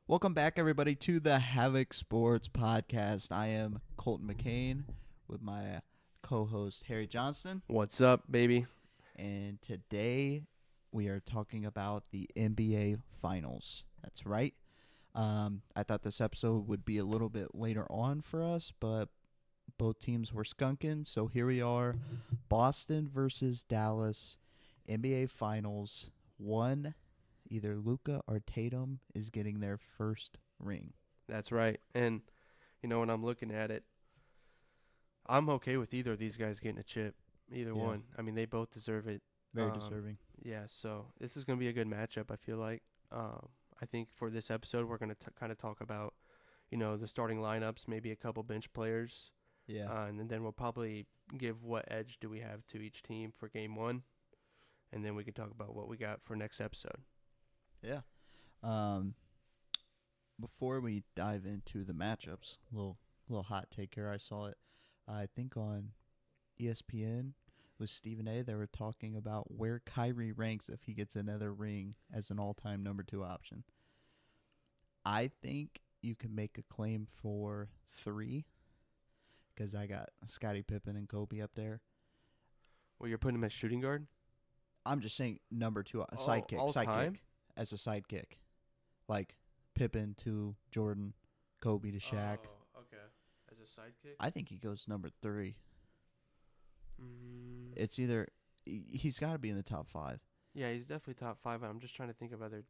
Welcome back, everybody, to the Havoc Sports Podcast. I am Colton McCain with my co-host Harry Johnston, What's up, baby? and today we are talking about the NBA Finals. That's right. I thought this episode would be a little bit later on for us, but both teams were skunking, so here we are, Boston versus Dallas, NBA Finals. Either Luka or Tatum is getting their first ring. That's right. And, when I'm looking at it, I'm okay with either of these guys getting a chip. Either Yeah. one. I mean, they both deserve it. Very deserving. Yeah, so this is going to be a good matchup, I feel like. I think for this episode, we're going to kind of talk about, the starting lineups, maybe a couple bench players. Yeah. And then we'll probably give what edge do we have to each team for game one. And then we can talk about what we got for next episode. Yeah. Before we dive into the matchups, little hot take here. I saw it. I think on ESPN with Stephen A. They were talking about where Kyrie ranks if he gets another ring as an all-time number 2 option. I think you can make a claim for 3 because I got Scottie Pippen and Kobe up there. Well, you're putting him as shooting guard? I'm just saying number 2 all sidekick time? as a sidekick, like Pippen to Jordan, Kobe to Shaq. Oh, okay. As a sidekick? I think he goes number 3. Mm. It's either he's got to be in the top 5. Yeah, he's definitely top 5. I'm just trying to think of other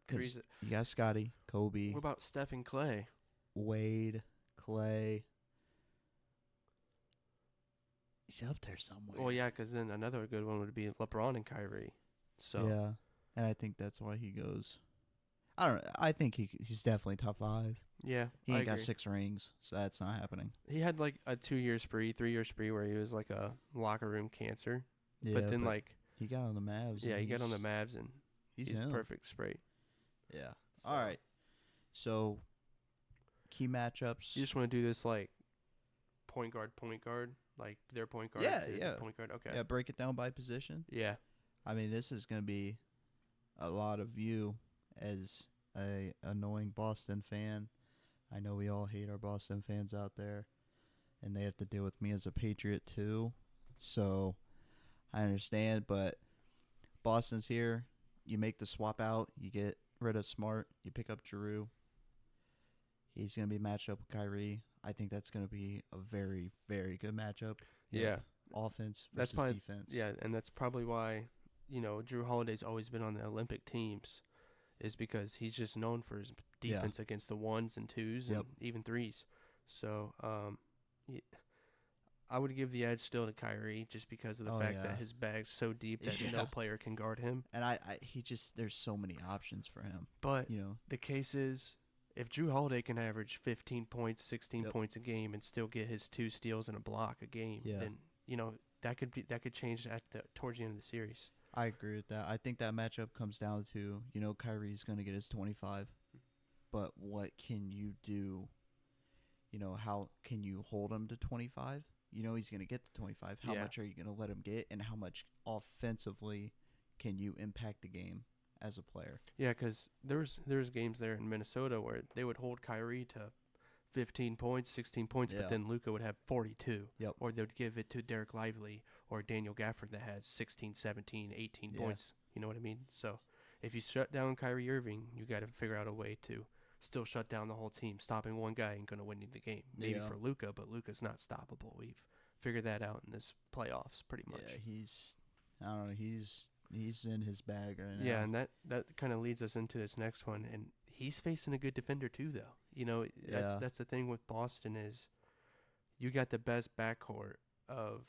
threes. Because you got Scotty, Kobe, What about Steph and Clay? Wade, Clay. He's up there somewhere. Well, yeah, because then another good one would be LeBron and Kyrie. So Yeah, and I think that's why he goes. I don't know. I think he's definitely top 5. yeah, He I ain't got agree. 6 rings, so that's not happening. He had like a 2-year spree, 3-year spree where he was like a locker room cancer. Yeah, but then like, he got on the Mavs. yeah, and he got on the Mavs and He's he's him. perfect spree. Yeah. So All right. So key matchups. You just want to do this like point guard, like their point guard. Yeah, to yeah. the point guard. Okay. Yeah, break it down by position. Yeah. I mean, this is going to be a lot of you as a annoying Boston fan. I know we all hate our Boston fans out there, and they have to deal with me as a Patriot too. So I understand, but Boston's here. You make the swap out. You get rid of Smart. You pick up Giroux. He's going to be matched up with Kyrie. I think that's going to be a very, very good matchup. You Yeah. have offense That's versus probably defense. Yeah, and that's probably why, Drew Holiday's always been on the Olympic teams, is because he's just known for his defense against the 1s and 2s and even 3s. So, I would give the edge still to Kyrie just because of the fact that his bag's so deep that no player can guard him. And there's so many options for him. But the case is, if Drew Holiday can average 15 points, 16 points a game and still get his 2 steals and a block a game, then that could change towards the end of the series. I agree with that. I think that matchup comes down to, Kyrie's going to get his 25. But what can you do? How can you hold him to 25? He's going to get to 25. How much are you going to let him get? And how much offensively can you impact the game as a player? Yeah, because there's games there in Minnesota where they would hold Kyrie to 15 points, 16 points, but then Luka would have 42. Yep. Or they would give it to Derek Lively or Daniel Gafford that has 16, 17, 18 points. You know what I mean? So if you shut down Kyrie Irving, you got to figure out a way to still shut down the whole team. Stopping one guy ain't going to win you the game. Maybe for Luka, but Luka's not stoppable. We've figured that out in this playoffs pretty much. Yeah, I don't know, he's in his bag right now. Yeah, and that kind of leads us into this next one, and he's facing a good defender too, though. That's the thing with Boston is you got the best backcourt of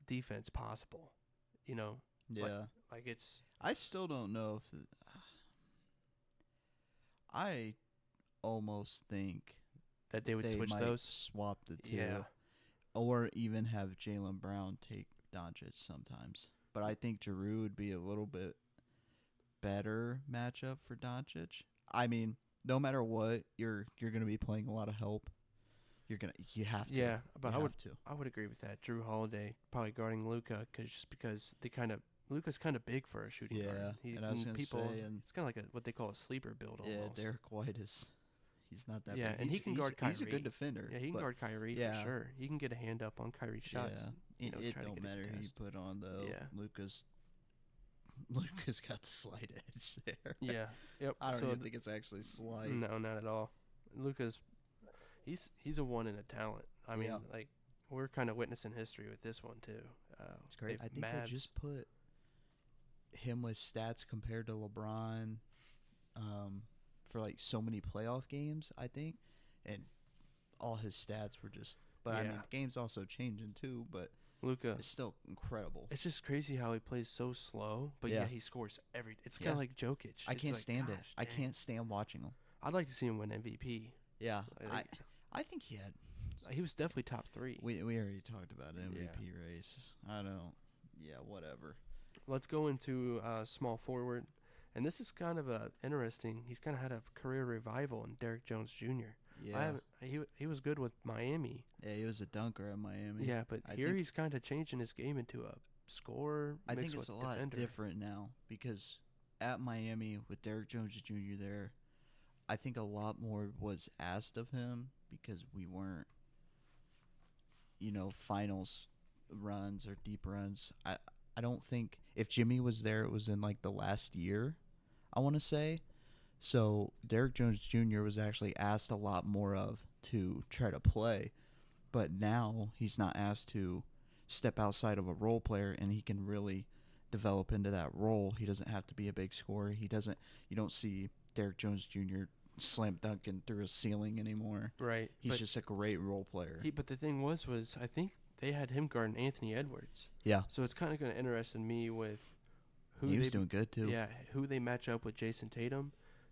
defense possible. Yeah. Like it's. I still don't know if I almost think that they would switch might those, swap the two, or even have Jaylen Brown take Doncic sometimes. But I think Giroux would be a little bit better matchup for Doncic. I mean, no matter what, you're going to be playing a lot of help. You have to. Yeah, but I would agree with that. Drew Holiday probably guarding Luka because they kind of Luka's kind of big for a shooting guard. and I was gonna say, and it's kind of like what they call a sleeper build almost. Derek White is. He's not that Yeah, big. and he can guard Kyrie. He's a good defender. Yeah, he can guard Kyrie for sure. He can get a hand up on Kyrie's shots. Yeah, it don't matter who you put on though. Yeah. Lucas got the slight edge there. Yeah. Yep. I don't even think it's actually slight. No, not at all. Luka's he's a one in a talent. I mean, like we're kind of witnessing history with this one too. It's great. I think I just put him with stats compared to LeBron for like so many playoff games, I think, and all his stats were just. But I mean, the game's also changing too. But Luka is still incredible. It's just crazy how he plays so slow, but he scores every. It's kind of like Jokic. I can't stand it. I can't stand watching him. I'd like to see him win MVP. Yeah, I think he had. He was definitely top 3. We already talked about an MVP race. I don't. Yeah, whatever. Let's go into small forward, and this is kind of interesting. He's kind of had a career revival in Derrick Jones Jr. Yeah, he was good with Miami. Yeah, he was a dunker at Miami. Yeah, but he's kind of changing his game into a scorer. I think it's a lot different now because at Miami with Derrick Jones Jr. there, I think a lot more was asked of him because we weren't, finals runs or deep runs. I don't think if Jimmy was there, it was in like the last year, I want to say. So Derrick Jones Jr. was actually asked a lot more of to try to play, but now he's not asked to step outside of a role player, and he can really develop into that role. He doesn't have to be a big scorer. You don't see Derrick Jones Jr. slam dunking through a ceiling anymore. Right. He's just a great role player. But the thing was I think they had him guarding Anthony Edwards. Yeah. So it's kind of going to interest me with who he was doing good too. Yeah, who they match up with Jason Tatum,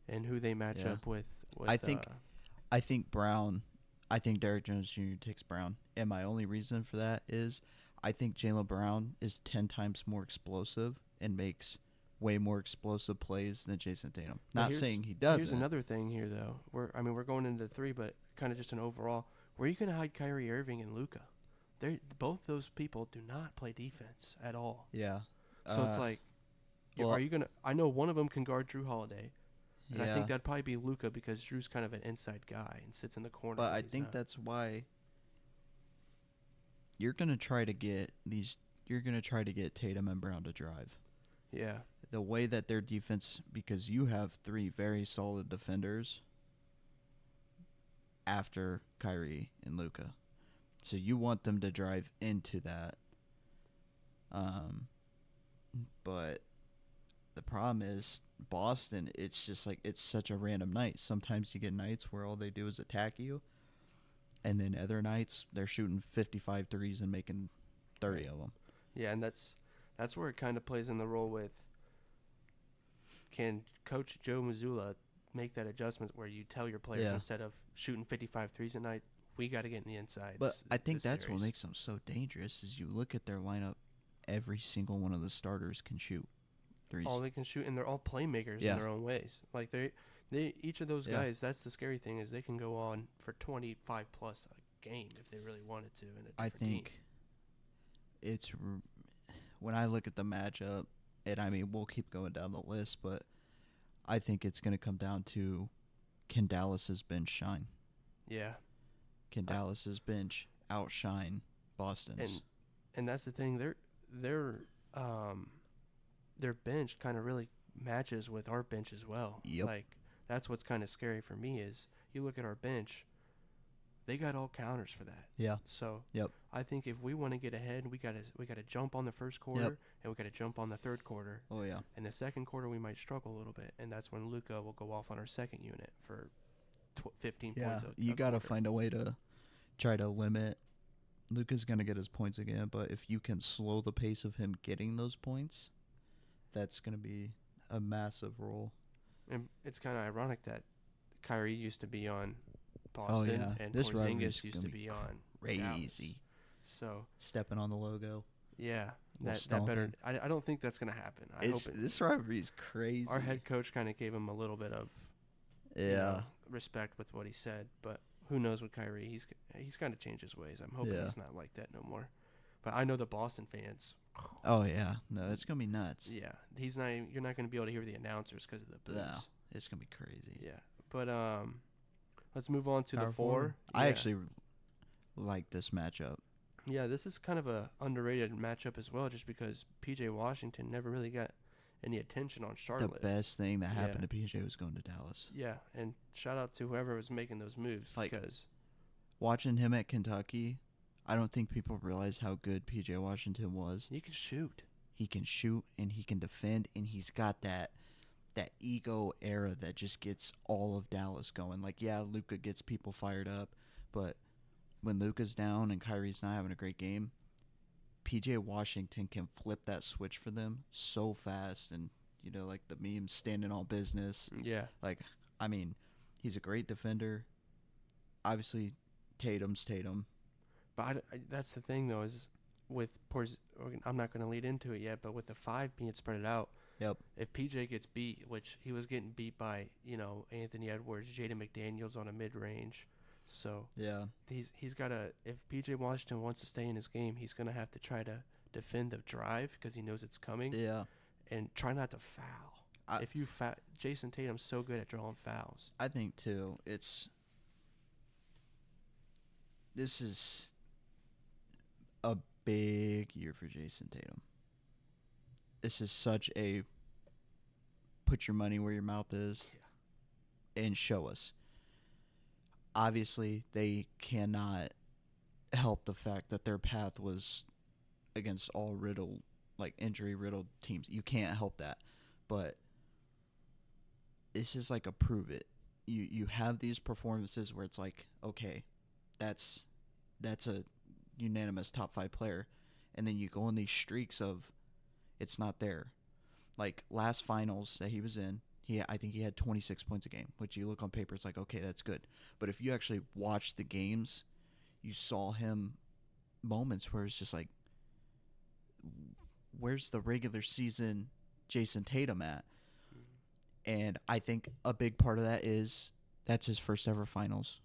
and who they match up with. I think Brown. I think Derrick Jones Jr. takes Brown, and my only reason for that is I think Jaylen Brown is 10 times more explosive and makes way more explosive plays than Jason Tatum. Not saying he doesn't. Here's another thing here, though. We're going into 3, but kind of just an overall. Where are you going to hide Kyrie Irving and Luka? Both those people do not play defense at all. Yeah. So it's like, are you going to? I know one of them can guard Drew Holiday. And I think that'd probably be Luka because Drew's kind of an inside guy and sits in the corner. But I think that's why you're gonna try to get Tatum and Brown to drive. Yeah. The way that their defense, because you have 3 very solid defenders after Kyrie and Luka, so you want them to drive into that. But the problem is Boston, it's just like it's such a random night. Sometimes you get nights where all they do is attack you, and then other nights they're shooting 55 threes and making 30 of them. Yeah, and that's where it kind of plays in the role with, can Coach Joe Mazzulla make that adjustment where you tell your players instead of shooting 55 threes a night, we got to get in the inside. But I think that's what makes them so dangerous is you look at their lineup, every single one of the starters can shoot threes. All they can shoot, and they're all playmakers in their own ways. Like they each of those guys, that's the scary thing, is they can go on for 25 plus a game if they really wanted to in a different team. It's when I look at the matchup, and I mean we'll keep going down the list, but I think it's going to come down to, can Dallas's bench shine? Yeah. Can Dallas's bench outshine Boston's? And that's the thing. Their bench kind of really matches with our bench as well. Yep. Like that's what's kind of scary for me is you look at our bench, they got all counters for that. Yeah. So I think if we want to get ahead, we gotta jump on the first quarter and we gotta jump on the third quarter. Oh yeah. In the second quarter we might struggle a little bit, and that's when Luka will go off on our second unit for 15 points. You gotta find a way to try to limit. Luka's gonna get his points again, but if you can slow the pace of him getting those points, that's gonna be a massive role. And it's kind of ironic that Kyrie used to be on Boston and this Porzingis used to be on crazy. Dallas. So stepping on the logo. Yeah, that better. I don't think that's gonna happen. This rivalry is crazy. Our head coach kind of gave him a little bit of respect with what he said, but who knows with Kyrie? He's kind of changed his ways. I'm hoping he's not like that no more. But I know the Boston fans. Oh yeah, no, it's gonna be nuts. Yeah, you're not going to be able to hear the announcers because of the booze. No, it's gonna be crazy. Yeah, but let's move on to Power the forward. four. I Yeah. actually like this matchup. Yeah, this is kind of a underrated matchup as well, just because PJ Washington never really got any attention on Charlotte. The best thing that happened Yeah. to PJ was going to Dallas. Yeah, and shout out to whoever was making those moves Like- because Watching him at Kentucky, I don't think people realize how good PJ Washington was. he could shoot. He can shoot and he can defend, and he's got that ego era that just gets all of Dallas going. Like, yeah, Luka gets people fired up, but when Luka's down and Kyrie's not having a great game, PJ Washington can flip that switch for them so fast. And, like the meme, standing on business. Yeah, Like, I mean, he's a great defender. Obviously, Tatum's Tatum. but that's the thing though is with I'm not going to lead into it yet, but with the 5 being spread out, Yep. if PJ gets beat, which he was getting beat by Anthony Edwards, Jaden McDaniels on a mid range, so Yeah. he's got to, if PJ Washington wants to stay in his game, he's going to have to try to defend the drive because he knows it's coming, Yeah. and try not to foul. If you Jason Tatum's so good at drawing fouls. I think, too, this is a big year for Jason Tatum. This is such a put your money where your mouth is and show us. Obviously, they cannot help the fact that their path was against all injury-riddled teams. You can't help that. But this is like a prove it. You have these performances where it's like, okay, that's a unanimous top 5 player, and then you go on these streaks of it's not there. Like last finals that he was in, I think he had 26 points a game, which you look on paper, it's like, okay, that's good. But if you actually watch the games, you saw him moments where it's just like, where's the regular season Jason Tatum at? And I think a big part of that is that's his first ever finals.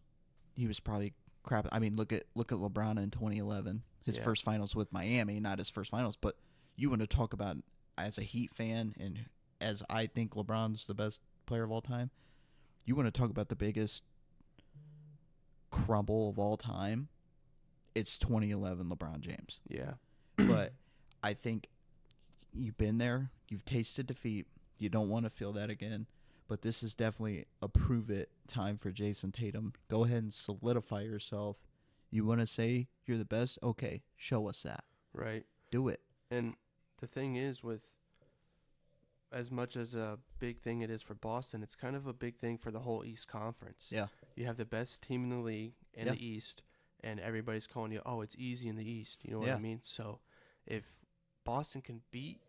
He was probably crap. I mean, look at LeBron in 2011. His first finals with Miami, not his first finals. But you want to talk about, as a Heat fan, and as I think LeBron's the best player of all time, you want to talk about the biggest crumble of all time, it's 2011 LeBron James. Yeah. But I think you've been there. You've tasted defeat. You don't want to feel that again. But this is definitely a prove-it time for Jason Tatum. Go ahead and solidify yourself. You want to say you're the best? Okay, show us that. Right. Do it. And the thing is, with as much as a big thing it is for Boston, it's kind of a big thing for the whole East Conference. Yeah. You have the best team in the league in the East, and everybody's calling you, oh, it's easy in the East. You know what I mean? So if Boston can beat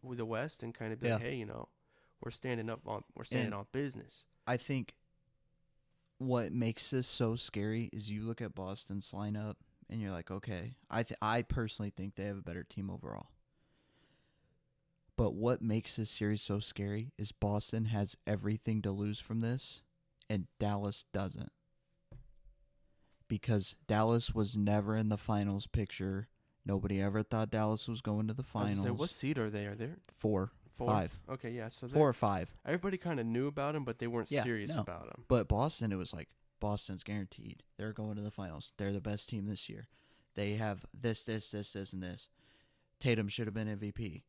with the West and kind of be like, hey, we're standing on business. I think what makes this so scary is you look at Boston's lineup and you're like, okay, I personally think they have a better team overall. But what makes this series so scary is Boston has everything to lose from this, and Dallas doesn't. Because Dallas was never in the finals picture. Nobody ever thought Dallas was going to the finals. I was gonna say, what seed are they? Are they 4, 5. Okay, yeah. So 4 or 5. everybody kind of knew about them, but they weren't serious about them. But Boston, it was like, Boston's guaranteed. They're going to the finals. They're the best team this year. They have this, and this. Tatum should have been MVP.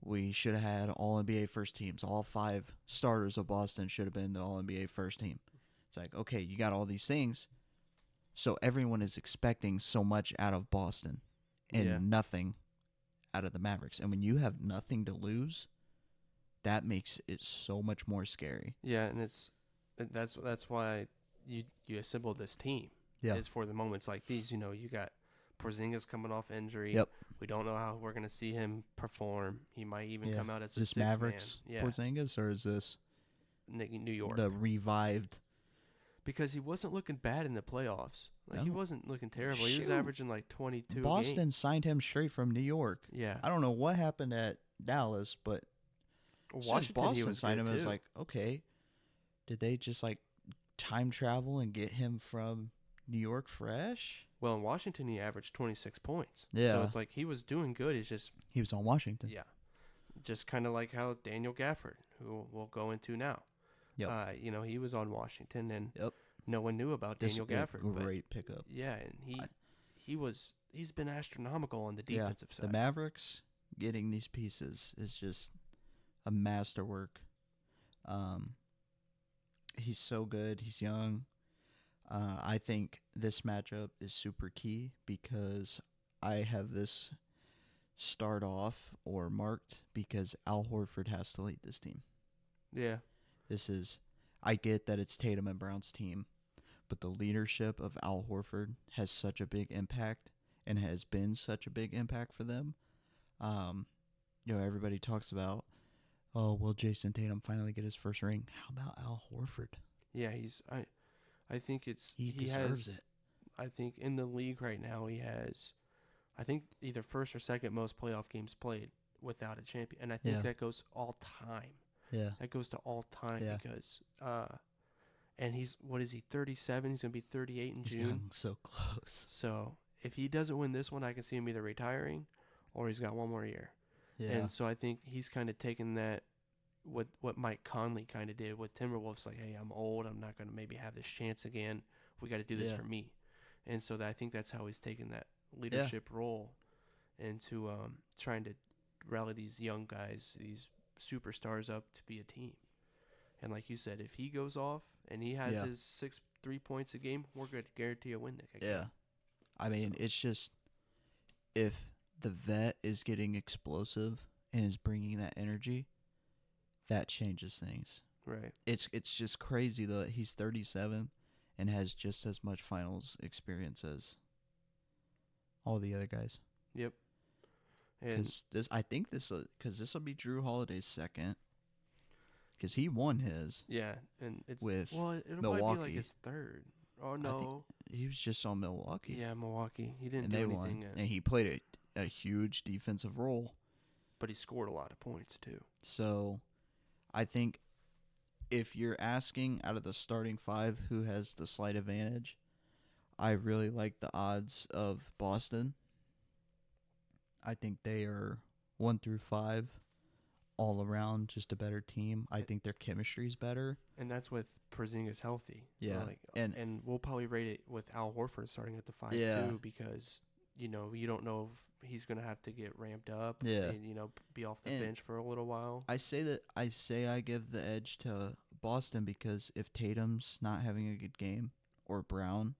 We should have had All-NBA first teams. All 5 starters of Boston should have been the All-NBA first team. It's like, okay, you got all these things. So everyone is expecting so much out of Boston and nothing out of the Mavericks. And when you have nothing to lose, that makes it so much more scary. Yeah, and that's why you assemble this team. Yeah. Is for the moments like these. You got Porzingis coming off injury. Yep. We don't know how we're going to see him perform. He might even come out as a this sixth Mavericks man. Yeah. Porzingis, or is this New York? the revived? Because he wasn't looking bad in the playoffs. Like, he No. wasn't looking terrible. He was Shoot. averaging like 22 a Boston game. signed him straight from New York. Yeah. I don't know what happened at Dallas, but Washington, Boston he was signed good him. It was too. like, okay, did they just like time travel and get him from New York fresh? Well, in Washington, he averaged 26 points. Yeah. So it's like he was doing good. It's just, He was on Washington. yeah, just kind of like how Daniel Gafford, who we'll go into now. Yep. He was on Washington, and Yep. no one knew about Daniel Gafford. Great pickup. Yeah, and he's been astronomical on the defensive side. The Mavericks getting these pieces is just a masterwork. He's so good. He's young. I think this matchup is super key because I have this start off or marked because Al Horford has to lead this team. Yeah. I get that it's Tatum and Brown's team, but the leadership of Al Horford has such a big impact and has been such a big impact for them. Everybody talks about, oh, will Jason Tatum finally get his first ring? How about Al Horford? Yeah, I think he deserves it. I think in the league right now he has, I think either first or second most playoff games played without a champion, and I think that goes all time. Yeah, that goes to all time because and he's 37? He's gonna be 38 in June. Young, so close. So if he doesn't win this one, I can see him either retiring or he's got one more year. Yeah. And so I think he's kind of taken that, what Mike Conley kind of did with Timberwolves, like, hey, I'm old, I'm not going to maybe have this chance again. We got to do this for me. And so I think that's how he's taken that leadership role into trying to rally these young guys, these superstars up to be a team. And like you said, if he goes off and he has his 3 points a game, we're going to guarantee a win next game. Yeah. I mean, it's just if the vet is getting explosive and is bringing that energy, that changes things. Right. It's just crazy though. He's 37 and has just as much finals experience as all the other guys. Yep. And I think this will be Drew Holiday's second, because he won his. Yeah, and it's with it'll Milwaukee. Might be like his third. Oh no, he was just on Milwaukee. Yeah, Milwaukee. He didn't and do they anything. Won. And he played a huge defensive role. But he scored a lot of points too. So, I think if you're asking out of the starting five who has the slight advantage, I really like the odds of Boston. I think they are 1 through 5 all around just a better team. I think their chemistry is better. And that's with Porzingis healthy. Yeah. And we'll probably rate it with Al Horford starting at the 5 too, because you don't know if he's going to have to get ramped up and be off the bench for a little while. I say I give the edge to Boston because if Tatum's not having a good game or Brown,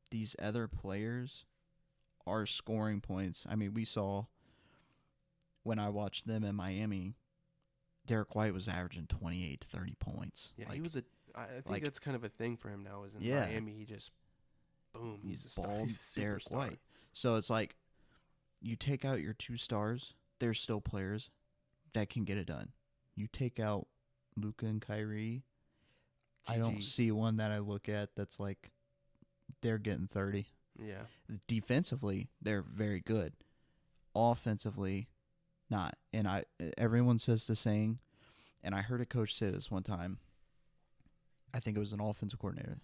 these other players are scoring points. I mean, we saw when I watched them in Miami, Derek White was averaging 28 to 30 points. Yeah, he was I think that's kind of a thing for him now. Is in Miami, he just boom, he's a star. He's a Derek superstar. White. So it's like you take out your 2 stars, there's still players that can get it done. You take out Luka and Kyrie, I don't see one that I look at that's like they're getting 30. Yeah. Defensively, they're very good. Offensively, not. And everyone says the saying, and I heard a coach say this one time. I think it was an offensive coordinator.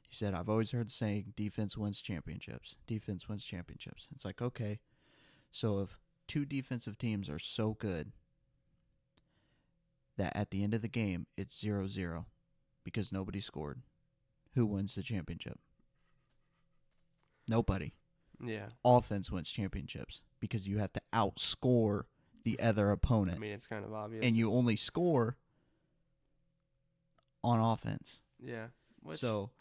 He said, I've always heard the saying, defense wins championships. Defense wins championships. It's like, okay, so if 2 defensive teams are so good that at the end of the game, it's 0-0 because nobody scored, who wins the championship? Nobody. Yeah. Offense wins championships because you have to outscore the other opponent. I mean, it's kind of obvious. And you only score on offense. Yeah.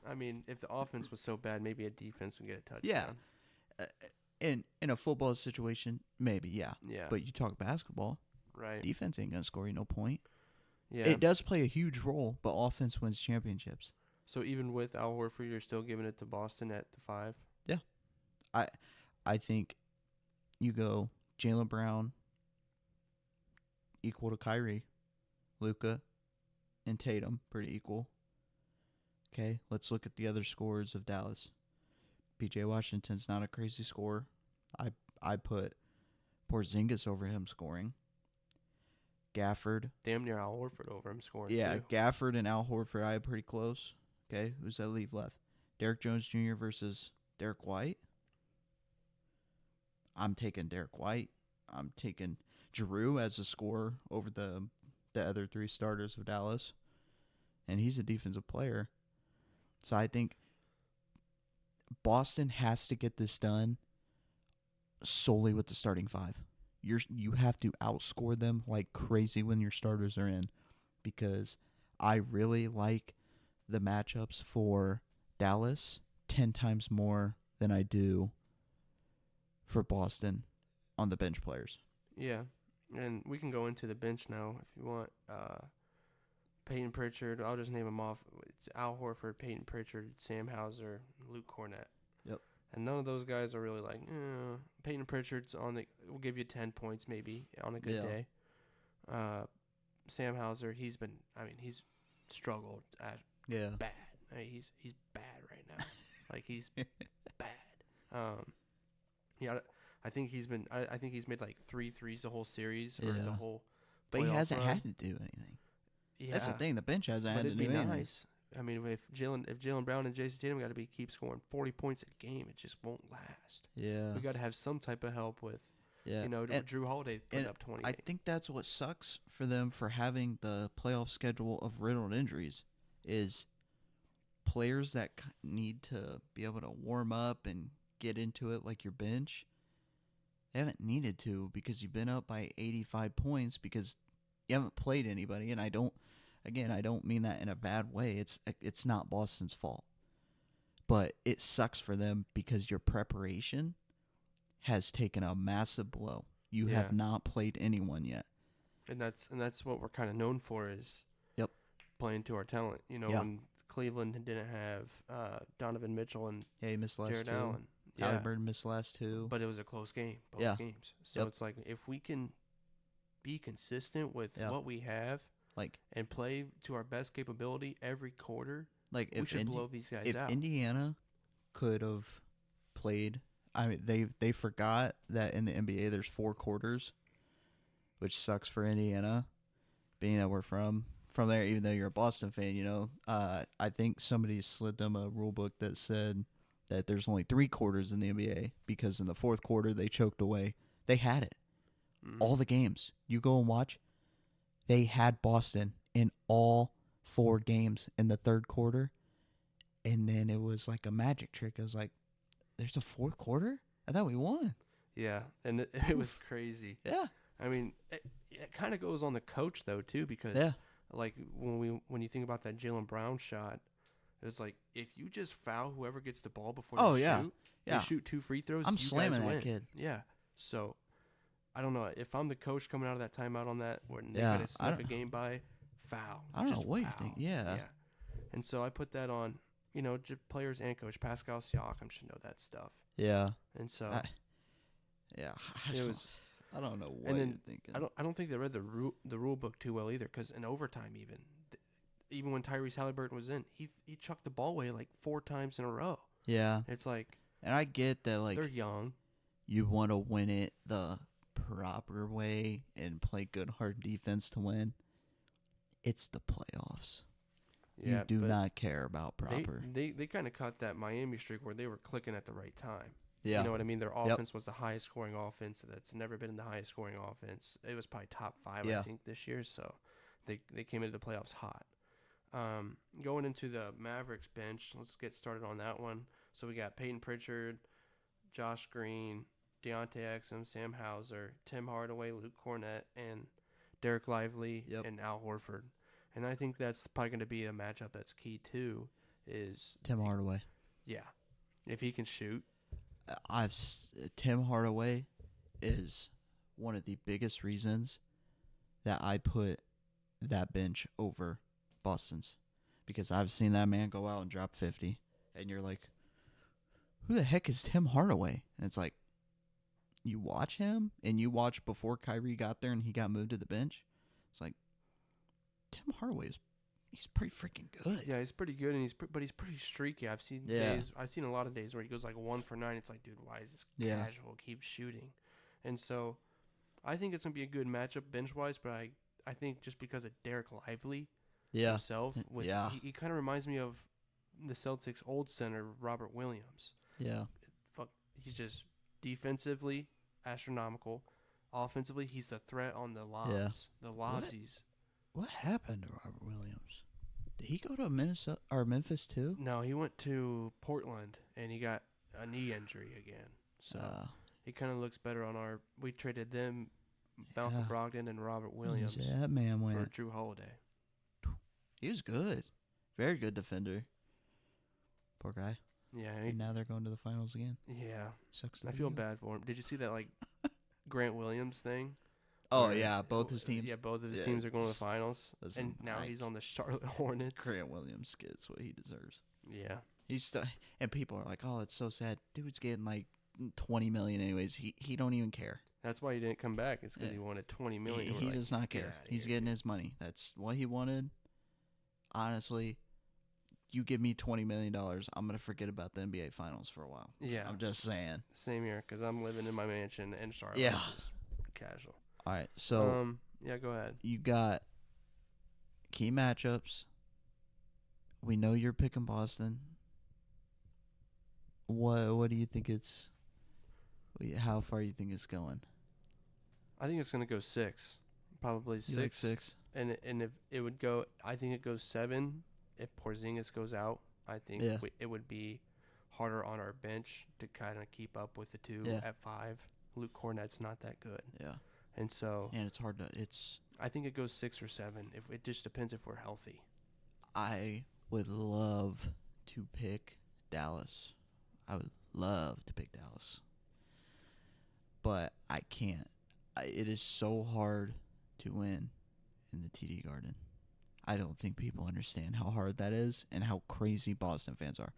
I mean, if the offense was so bad, maybe a defense would get a touchdown. Yeah. In a football situation, maybe, yeah. Yeah. But you talk basketball, right? Defense ain't going to score you no point. Yeah. It does play a huge role, but offense wins championships. So even with Al Horford, you're still giving it to Boston at the 5? Yeah. I think you go Jaylen Brown equal to Kyrie, Luka, and Tatum, pretty equal. Okay, let's look at the other scores of Dallas. PJ Washington's not a crazy scorer. I put Porzingis over him scoring. Gafford. Damn near Al Horford over him scoring, Yeah, too. Gafford and Al Horford I had pretty close. Okay, who's that leave left? Derek Jones Jr. versus Derek White. I'm taking Derek White. I'm taking Drew as a scorer over the other three starters of Dallas, and he's a defensive player. So I think Boston has to get this done solely with the starting five. You have to outscore them like crazy when your starters are in, because I really like the matchups for Dallas 10 times more than I do for Boston on the bench players. Yeah, and we can go into the bench now if you want. Peyton Pritchard, I'll just name them off. It's Al Horford, Peyton Pritchard, Sam Hauser, Luke Cornett. Yep. And none of those guys are really like, Peyton Pritchard's will give you 10 points maybe on a good day. Sam Hauser, he's struggled at bad. I mean, he's bad right now. Like, he's bad. Yeah, I think he's made like 3 threes the whole series or the whole. But he hasn't run. had to do anything. Yeah, that's the thing. The bench hasn't had to do anything. It'd be nice. I mean, if Jaylen Brown and Jason Tatum got to keep scoring 40 points a game, it just won't last. Yeah, we got to have some type of help with. Yeah, Drew Holiday putting up 20. I think that's what sucks for them for having the playoff schedule of riddled injuries is players that need to be able to warm up and get into it like your bench. They haven't needed to because you've been up by 85 points because you haven't played anybody, and I don't mean that in a bad way. It's not Boston's fault. But it sucks for them because your preparation has taken a massive blow. You have not played anyone yet. And that's what we're kind of known for is playing to our talent. When Cleveland didn't have Donovan Mitchell and he missed last Jared two. Allen. Halliburton missed last two. But it was a close game, both games. So it's like if we can be consistent with what we have and play to our best capability every quarter, we should blow these guys out. If Indiana could have played, I mean, they forgot that in the NBA there's 4 quarters, which sucks for Indiana, being that we're from there, even though you're a Boston fan, I think somebody slid them a rule book that said that there's only 3 quarters in the NBA because in the 4th quarter they choked away. They had it. All the games. You go and watch, they had Boston in all 4 games in the 3rd quarter, and then it was like a magic trick. It was like, there's a 4th quarter? I thought we won. Yeah, and it was crazy. Yeah. I mean, it kind of goes on the coach, though, too, because like when you think about that Jaylen Brown shot, it was like, if you just foul whoever gets the ball before shoot, they shoot 2 free throws, I'm you slamming guys win. that kid. Yeah. So, I don't know. If I'm the coach coming out of that timeout on that, when they got to snuck a game by, foul. I don't know what you think. Yeah. And so I put that on, players and coach. Pascal Siakam should know that stuff. Yeah. And so. I don't know what you're thinking. I don't think they read the rule book too well either, because in overtime even when Tyrese Halliburton was in, he chucked the ball away like 4 times in a row. Yeah. It's like. And I get that, like, they're young. You want to win it the proper way and play good hard defense to win. It's the playoffs. Yeah, you do not care about proper. They kind of caught that Miami streak where they were clicking at the right time. Yeah. You know what I mean? Their offense was the highest scoring offense that's never been the highest scoring offense. It was probably top 5, I think, this year. So they came into the playoffs hot. Going into the Mavericks bench, let's get started on that one. So we got Peyton Pritchard, Josh Green, Deontay Exum, Sam Hauser, Tim Hardaway, Luke Cornett, and Derek Lively and Al Horford. And I think that's probably going to be a matchup that's key too. Is Tim Hardaway? Yeah, if he can shoot. Tim Hardaway is one of the biggest reasons that I put that bench over Boston's, because I've seen that man go out and drop 50, and you're like, who the heck is Tim Hardaway? And it's like, you watch him, and you watch before Kyrie got there and he got moved to the bench. It's like, Tim Hardaway he's pretty freaking good. Yeah, he's pretty good, and but he's pretty streaky. I've seen a lot of days where he goes like 1 for 9. It's like, dude, why is this casual keep shooting? And so, I think it's gonna be a good matchup bench wise. But I think just because of Derek Lively himself, he kind of reminds me of the Celtics' old center Robert Williams. Yeah. Fuck, he's just defensively astronomical. Offensively, he's the threat on the Yeah. lobs. The lobs, What? he's What happened to Robert Williams? Did he go to Minnesota or Memphis too? no. He went to Portland and he got a knee injury again. So he kind of looks better on our. We traded them, Malcolm yeah. Brogdon and Robert Williams That man for went. Drew Holiday. He was good. Very good defender. Poor guy. Yeah, And now they're going to the finals again. yeah. Sucks. I feel bad for him. Did you see that like Grant Williams thing? Oh where- yeah, both his teams. Yeah, both of his Yeah, teams are going to the it's- finals, listen, and now he's on the Charlotte Hornets. Grant Williams gets what he deserves. Yeah, He's and people are like, "Oh, it's so sad." Dude's getting like 20 million anyways. He don't even care. that's why he didn't come back. It's because Yeah. he wanted 20 million. He We're like, does not "Get care. outta He's here, getting dude." his money. That's what he wanted. Honestly, you give me $20 million, I'm gonna forget about the NBA Finals for a while. Yeah, I'm just saying. same here because I'm living in my mansion in Charlotte. Yeah. Just casual. All right, so yeah, go ahead. you got key matchups. We know you're picking Boston. What do you think it's? How far you think it's going? I think it's gonna go 6, probably You 6. like 6? And if it would go, I think it goes 7 if Porzingis goes out. I think Yeah. it would be harder on our bench to kind of keep up with the two Yeah. at 5. Luke Cornett's not that good, Yeah. and so And it's hard to. It's. I think it goes 6 or 7. If it just depends if we're healthy. I would love to pick Dallas. I would love to pick Dallas. But I can't. It is so hard to win in the TD Garden. I don't think people understand how hard that is and how crazy Boston fans are.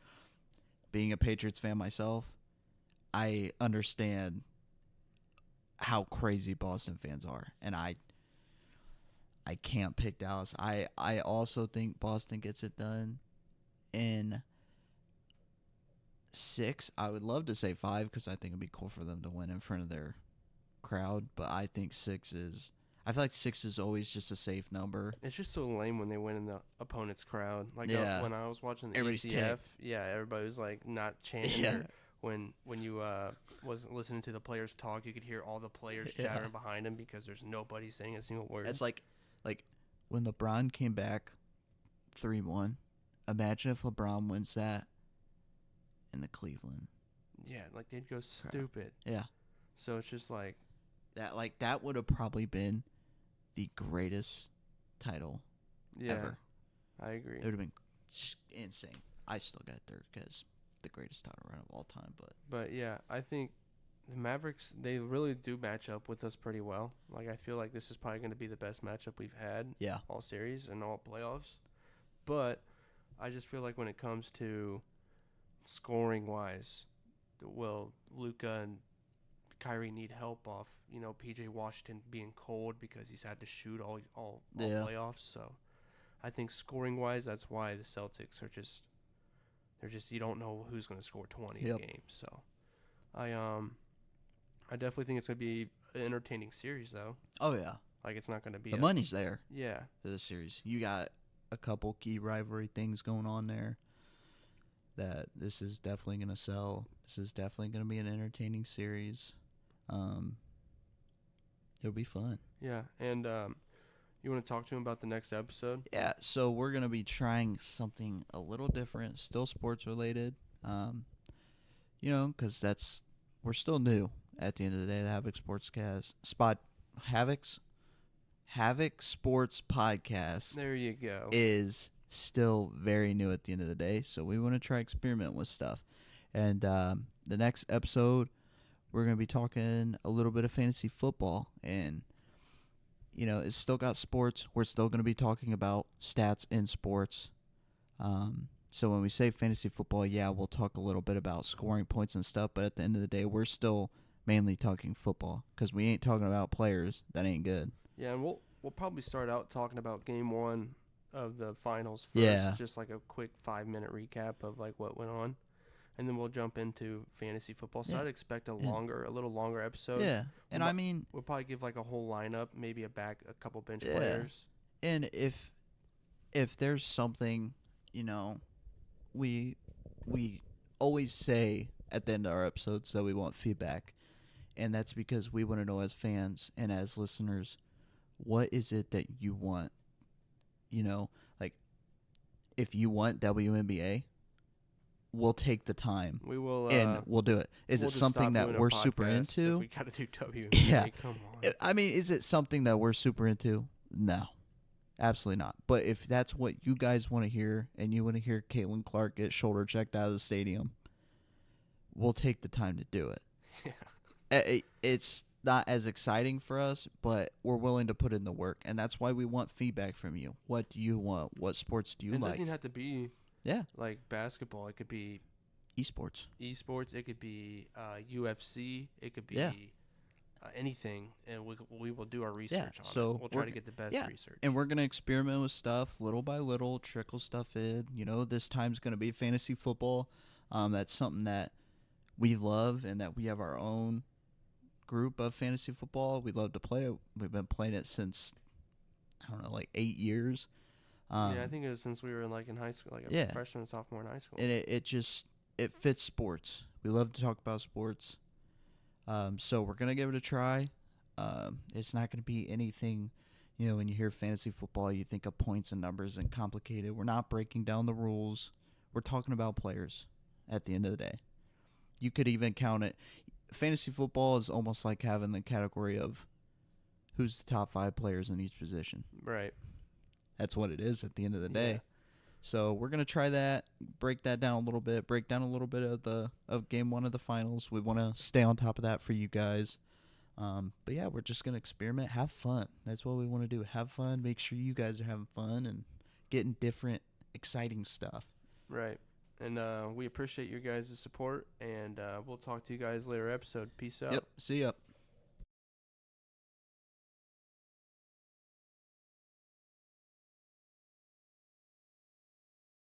Being a Patriots fan myself, I understand how crazy Boston fans are. And I can't pick Dallas. I also think Boston gets it done in 6. I would love to say 5 because I think it'd be cool for them to win in front of their crowd. But I think 6 is. I feel like 6 is always just a safe number. It's just so lame when they win in the opponent's crowd. Like Yeah. when I was watching the Everybody's ECF, ticked. yeah, everybody was like not chanting. Yeah. Or when you was listening to the players talk, you could hear all the players Yeah. chattering behind them because there's nobody saying a single word. It's like when LeBron came back 3-1. Imagine if LeBron wins that in the Cleveland. yeah, like they'd go stupid. Yeah. So it's just like That would have probably been the greatest title yeah, ever. I agree. It would have been just insane. I still got Dirk as the greatest title run of all time, But yeah, I think the Mavericks, they really do match up with us pretty well. Like I feel like this is probably going to be the best matchup we've had yeah. all series and all playoffs. But I just feel like when it comes to scoring wise, will Luka and Kyrie need help off, PJ Washington being cold because he's had to shoot all Yeah. playoffs. So I think scoring wise, that's why the Celtics are they're just you don't know who's going to score 20 Yep. a game. So I definitely think it's going to be an entertaining series though. Oh yeah. Like it's not going to be The money's there Yeah. to the series. You got a couple key rivalry things going on there that this is definitely going to sell. This is definitely going to be an entertaining series. It'll be fun. Yeah, and you want to talk to him about the next episode? Yeah, so we're going to be trying something a little different, still sports related. Because we're still new at the end of the day. The Havoc Sports Podcast There you go. is still very new at the end of the day, so we want to try experiment with stuff. And the next episode, we're going to be talking a little bit of fantasy football, and it's still got sports. We're still going to be talking about stats in sports. So when we say fantasy football, yeah, we'll talk a little bit about scoring points and stuff, but at the end of the day, we're still mainly talking football because we ain't talking about players that ain't good. Yeah, and we'll probably start out talking about game 1 of the finals first. Yeah. Just like a quick 5-minute recap of like what went on. And then we'll jump into fantasy football. So Yeah. I'd expect a little longer episode. Yeah, and We'll I mean, We'll probably give like a whole lineup, maybe a couple bench Yeah. players. and if there's something, we always say at the end of our episodes that we want feedback. And that's because we want to know as fans and as listeners, what is it that you want? You know, like if you want WNBA, we'll take the time We will. and we'll do it. Is we'll it just something stop that doing a we're super podcast into? If we got to do WNBA. Yeah. Come on. I mean, is it something that we're super into? No, absolutely not. But if that's what you guys want to hear and you want to hear Caitlin Clark get shoulder checked out of the stadium, we'll take the time to do it. Yeah. It's not as exciting for us, but we're willing to put in the work. And that's why we want feedback from you. What do you want? What sports do you It like? doesn't have to be like basketball. It could be Esports. Esports. It could be UFC. It could be anything. And we will do our research on so it. We'll try to get the best research. And we're going to experiment with stuff little by little, trickle stuff in. You know, this time's going to be fantasy football. That's something that we love and that we have our own group of fantasy football. We love to play it. We've been playing it since, I don't know, like 8 years. I think it was since we were in high school, like a freshman and sophomore in high school. And it fits sports. We love to talk about sports. So we're going to give it a try. It's not going to be anything, when you hear fantasy football, you think of points and numbers and complicated. We're not breaking down the rules. We're talking about players at the end of the day. You could even count it. Fantasy football is almost like having the category of who's the top 5 players in each position. Right. That's what it is at the end of the day. Yeah. So we're gonna try that, break that down a little bit, break down a little bit of game 1 of the finals. We want to stay on top of that for you guys. But yeah, we're just gonna experiment, have fun. That's what we want to do. Have fun. Make sure you guys are having fun and getting different, exciting stuff. Right. And we appreciate your guys' support, and we'll talk to you guys later episode. Peace out. Yep. See ya.